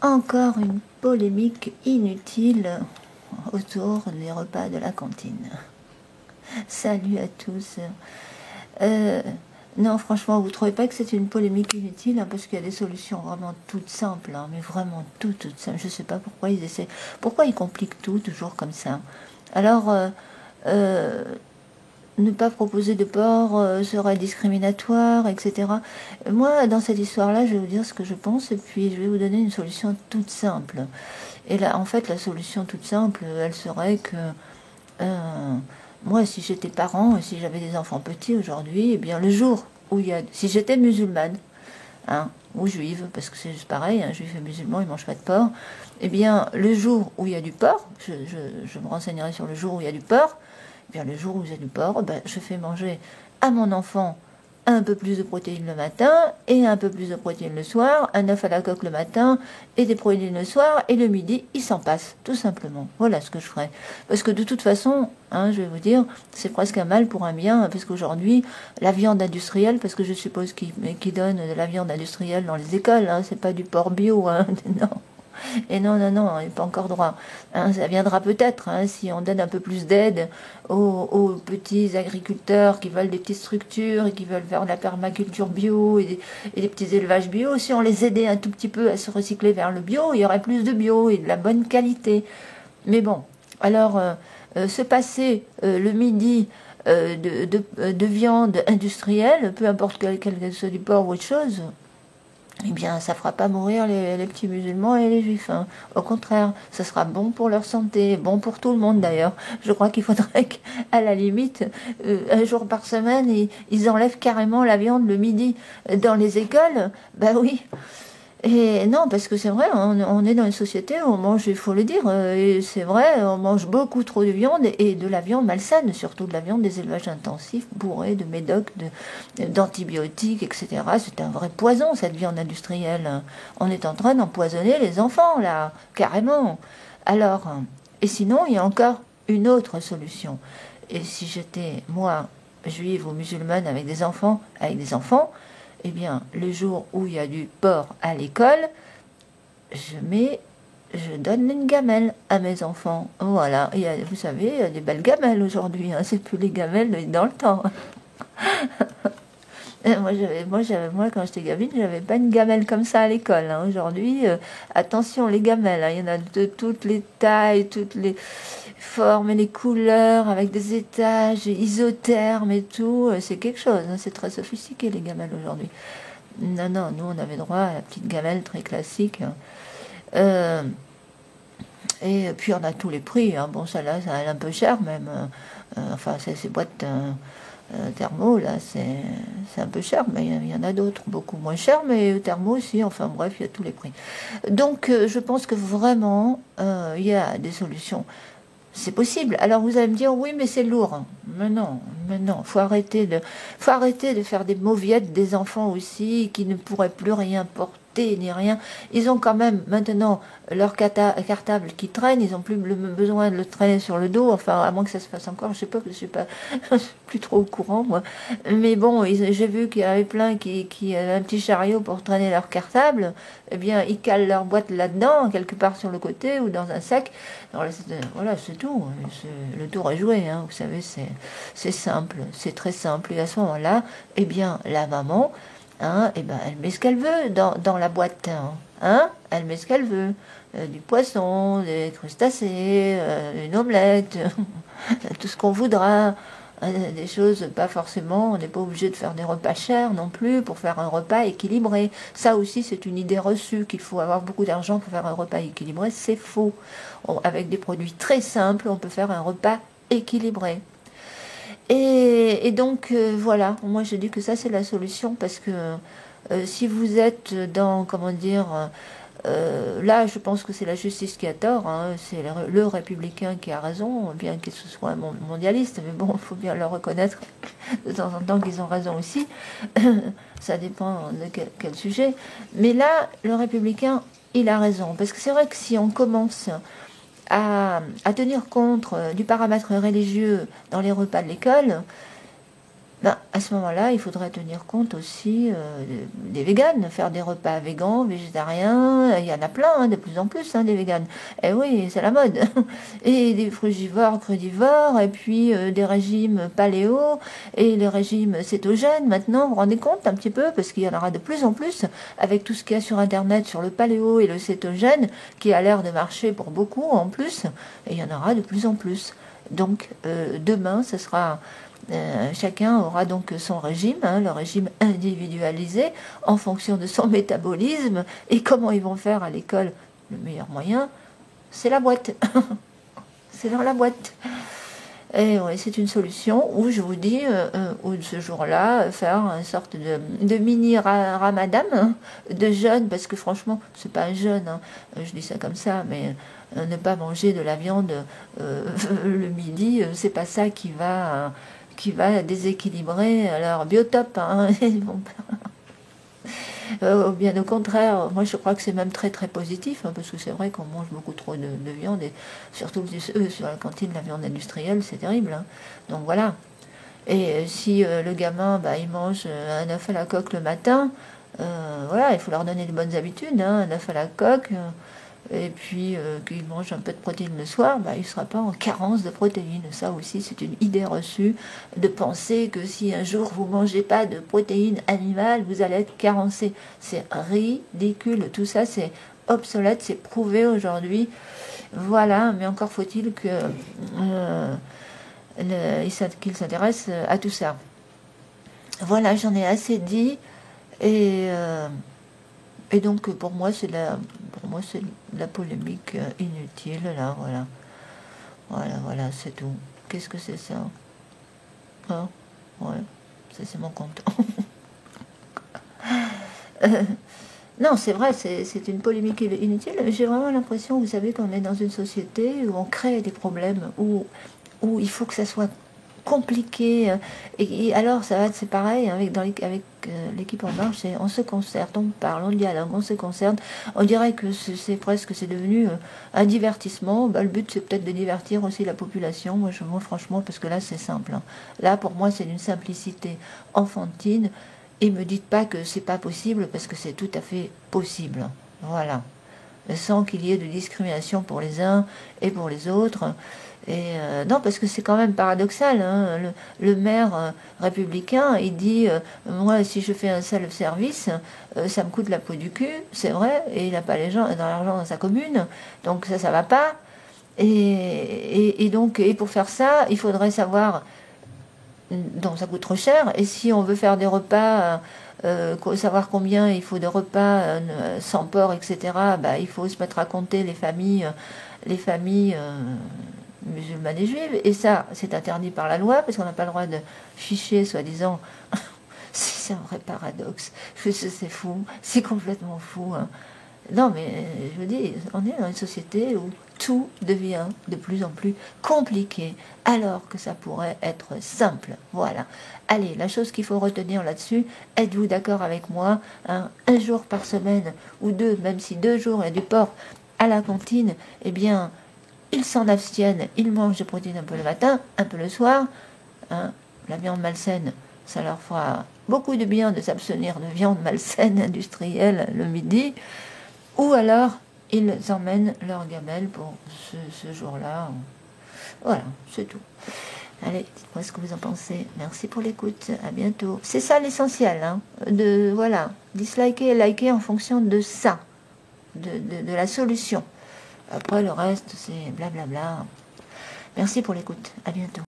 encore une polémique inutile autour des repas de la cantine. Salut à tous. Non, franchement, vous ne trouvez pas que c'est une polémique inutile, hein, parce qu'il y a des solutions vraiment toutes simples, hein, mais vraiment toutes simples. Je ne sais pas pourquoi ils essaient, pourquoi ils compliquent tout toujours comme ça. Alors, ne pas proposer de porc serait discriminatoire, etc. Moi, dans cette histoire-là, je vais vous dire ce que je pense, et puis je vais vous donner une solution toute simple. Et là, en fait, la solution toute simple, elle serait que moi, si j'étais parent, si j'avais des enfants petits aujourd'hui, eh bien, le jour où il y a... Si j'étais musulmane, hein, ou juive, parce que c'est juste pareil, un juif et musulman, ils ne mangent pas de porc, eh bien, le jour où il y a du porc, je me renseignerai sur le jour où il y a du porc, eh bien, le jour où il y a du porc, ben, je fais manger à mon enfant un peu plus de protéines le matin et un peu plus de protéines le soir, un œuf à la coque le matin et des protéines le soir, et le midi, il s'en passe, tout simplement. Voilà ce que je ferais. Parce que de toute façon, hein, je vais vous dire, c'est presque un mal pour un bien, parce qu'aujourd'hui, la viande industrielle, parce que je suppose qu'ils donnent de la viande industrielle dans les écoles, hein, c'est pas du porc bio, hein, non. Et non, il n'est pas encore droit. Hein, ça viendra peut-être, hein, si on donne un peu plus d'aide aux petits agriculteurs qui veulent des petites structures et qui veulent faire de la permaculture bio et des petits élevages bio. Si on les aidait un tout petit peu à se recycler vers le bio, il y aurait plus de bio et de la bonne qualité. Mais bon, alors, se passer le midi de viande industrielle, peu importe quel soit du porc ou autre chose, eh bien, ça ne fera pas mourir les petits musulmans et les juifs. Hein. Au contraire, ça sera bon pour leur santé, bon pour tout le monde d'ailleurs. Je crois qu'il faudrait qu'à la limite, un jour par semaine, ils enlèvent carrément la viande le midi dans les écoles. Ben oui. Et non, parce que c'est vrai, on est dans une société où on mange, il faut le dire, et c'est vrai, on mange beaucoup trop de viande, et de la viande malsaine, surtout de la viande des élevages intensifs, bourrée de médocs, d'antibiotiques, etc. C'est un vrai poison, cette viande industrielle. On est en train d'empoisonner les enfants, là, carrément. Alors, et sinon, il y a encore une autre solution. Et si j'étais, moi, juive ou musulmane avec des enfants, eh bien, le jour où il y a du porc à l'école, je donne une gamelle à mes enfants. Voilà. Vous savez, il y a des belles gamelles aujourd'hui. Hein. C'est plus les gamelles dans le temps. Moi, quand j'étais gamine, j'avais pas une gamelle comme ça à l'école. Hein. Aujourd'hui, attention, les gamelles. Hein. Il y en a de toutes les tailles, toutes les formes et les couleurs, avec des étages isothermes et tout. C'est quelque chose. Hein. C'est très sophistiqué, les gamelles aujourd'hui. Non, nous, on avait droit à la petite gamelle très classique. Hein. Et puis, on a tous les prix. Hein. Bon, ça a un peu cher même. Enfin, ces boîtes... thermo, là, c'est un peu cher, mais il y en a d'autres, beaucoup moins chers, mais thermo aussi, enfin bref, il y a tous les prix. Donc, je pense que vraiment, il y a des solutions. C'est possible. Alors, vous allez me dire, oui, mais c'est lourd. Mais non, faut arrêter de faire des mauviettes des enfants aussi, qui ne pourraient plus rien porter, ni rien. Ils ont quand même, maintenant, leur cartable qui traîne, ils n'ont plus besoin de le traîner sur le dos, enfin, à moins que ça se fasse encore, je sais pas, je suis plus trop au courant, moi. Mais bon, j'ai vu qu'il y avait plein qui avaient un petit chariot pour traîner leur cartable, eh bien, ils calent leur boîte là-dedans, quelque part sur le côté, ou dans un sac. Alors, voilà, c'est tout. Le tour est joué, hein. Vous savez, c'est simple, c'est très simple. Et à ce moment-là, eh bien, la maman, hein, eh ben, elle met ce qu'elle veut dans la boîte, hein, elle met ce qu'elle veut. Du poisson, des crustacés, une omelette, tout ce qu'on voudra. Des choses, pas forcément, on n'est pas obligé de faire des repas chers non plus pour faire un repas équilibré. Ça aussi, c'est une idée reçue qu'il faut avoir beaucoup d'argent pour faire un repas équilibré. C'est faux. Avec des produits très simples, on peut faire un repas équilibré. Et donc, voilà, moi je dis que ça c'est la solution parce que si vous êtes dans, comment dire, là je pense que c'est la justice qui a tort, hein, c'est le républicain qui a raison, bien qu'il soit un mondialiste, mais bon, il faut bien le reconnaître de temps en temps qu'ils ont raison aussi, ça dépend de quel sujet. Mais là, le républicain, il a raison, parce que c'est vrai que si on commence à tenir compte du paramètre religieux dans les repas de l'école, Ben, à ce moment-là, il faudrait tenir compte aussi des véganes, faire des repas végans, végétariens. Il y en a plein, hein, de plus en plus, hein, des véganes. Et oui, c'est la mode. Et des frugivores, crudivores, et puis des régimes paléo, et les régimes cétogènes. Maintenant, vous vous rendez compte un petit peu, parce qu'il y en aura de plus en plus, avec tout ce qu'il y a sur Internet, sur le paléo et le cétogène, qui a l'air de marcher pour beaucoup en plus, et il y en aura de plus en plus. Donc, demain, ce sera... chacun aura donc son régime, hein, le régime individualisé en fonction de son métabolisme. Et comment ils vont faire à l'école? Le meilleur moyen, c'est la boîte. C'est dans la boîte. Et oui, c'est une solution où je vous dis, où ce jour-là, faire une sorte de mini ramadan, hein, de jeûne, parce que franchement, c'est pas un jeûne, hein, je dis ça comme ça, mais ne pas manger de la viande le midi, c'est pas ça qui va déséquilibrer leur biotope. Hein. Bien au contraire, moi je crois que c'est même très très positif, hein, parce que c'est vrai qu'on mange beaucoup trop de viande, et surtout sur la cantine, la viande industrielle, c'est terrible. Hein. Donc voilà. Et si le gamin, bah, il mange un œuf à la coque le matin, voilà, il faut leur donner de bonnes habitudes, hein, un œuf à la coque. Et puis qu'il mange un peu de protéines le soir, bah, il ne sera pas en carence de protéines. Ça aussi, c'est une idée reçue de penser que si un jour vous ne mangez pas de protéines animales, vous allez être carencé. C'est ridicule. Tout ça, c'est obsolète, c'est prouvé aujourd'hui. Voilà, mais encore faut-il qu'il s'intéresse à tout ça. Voilà, j'en ai assez dit. Et donc, pour moi, c'est la polémique inutile, là, voilà. Voilà, c'est tout. Qu'est-ce que c'est ça? Hein? Ouais, ça, c'est mon compte. Non, c'est vrai, c'est une polémique inutile. J'ai vraiment l'impression, vous savez, qu'on est dans une société où on crée des problèmes, où il faut que ça soit compliqué. Et alors, c'est pareil, hein, avec l'équipe En Marche, on se concerte, on parle, on dialogue, on se concerte. On dirait que c'est devenu un divertissement. Bah, le but, c'est peut-être de divertir aussi la population. Moi, franchement, parce que là, c'est simple. Hein. Là, pour moi, c'est d'une simplicité enfantine. Et me dites pas que c'est pas possible, parce que c'est tout à fait possible. Voilà. Sans qu'il y ait de discrimination pour les uns et pour les autres. Et non, parce que c'est quand même paradoxal. Hein. Le maire républicain, il dit moi, si je fais un self-service, ça me coûte la peau du cul, c'est vrai, et il n'a pas l'argent dans sa commune, donc ça va pas. Et donc, pour faire ça, il faudrait savoir. Donc ça coûte trop cher. Et si on veut faire des repas, savoir combien il faut de repas sans porc, etc., bah, il faut se mettre à compter les familles musulmanes et juives. Et ça, c'est interdit par la loi, parce qu'on n'a pas le droit de ficher, soi-disant. C'est un vrai paradoxe. C'est fou. C'est complètement fou. Hein. Non, mais je vous dis, on est dans une société où tout devient de plus en plus compliqué, alors que ça pourrait être simple. Voilà. Allez, la chose qu'il faut retenir là-dessus, êtes-vous d'accord avec moi, hein, un jour par semaine, ou deux, même si 2 jours il y a du porc à la cantine, eh bien, ils s'en abstiennent, ils mangent des protéines un peu le matin, un peu le soir. Hein, la viande malsaine, ça leur fera beaucoup de bien de s'abstenir de viande malsaine industrielle le midi. Ou alors, ils emmènent leur gamelle pour ce jour-là. Voilà, c'est tout. Allez, dites-moi ce que vous en pensez. Merci pour l'écoute. À bientôt. C'est ça l'essentiel. Hein, voilà, disliker et liker en fonction de ça, de la solution. Après, le reste, c'est blablabla. Merci pour l'écoute. À bientôt.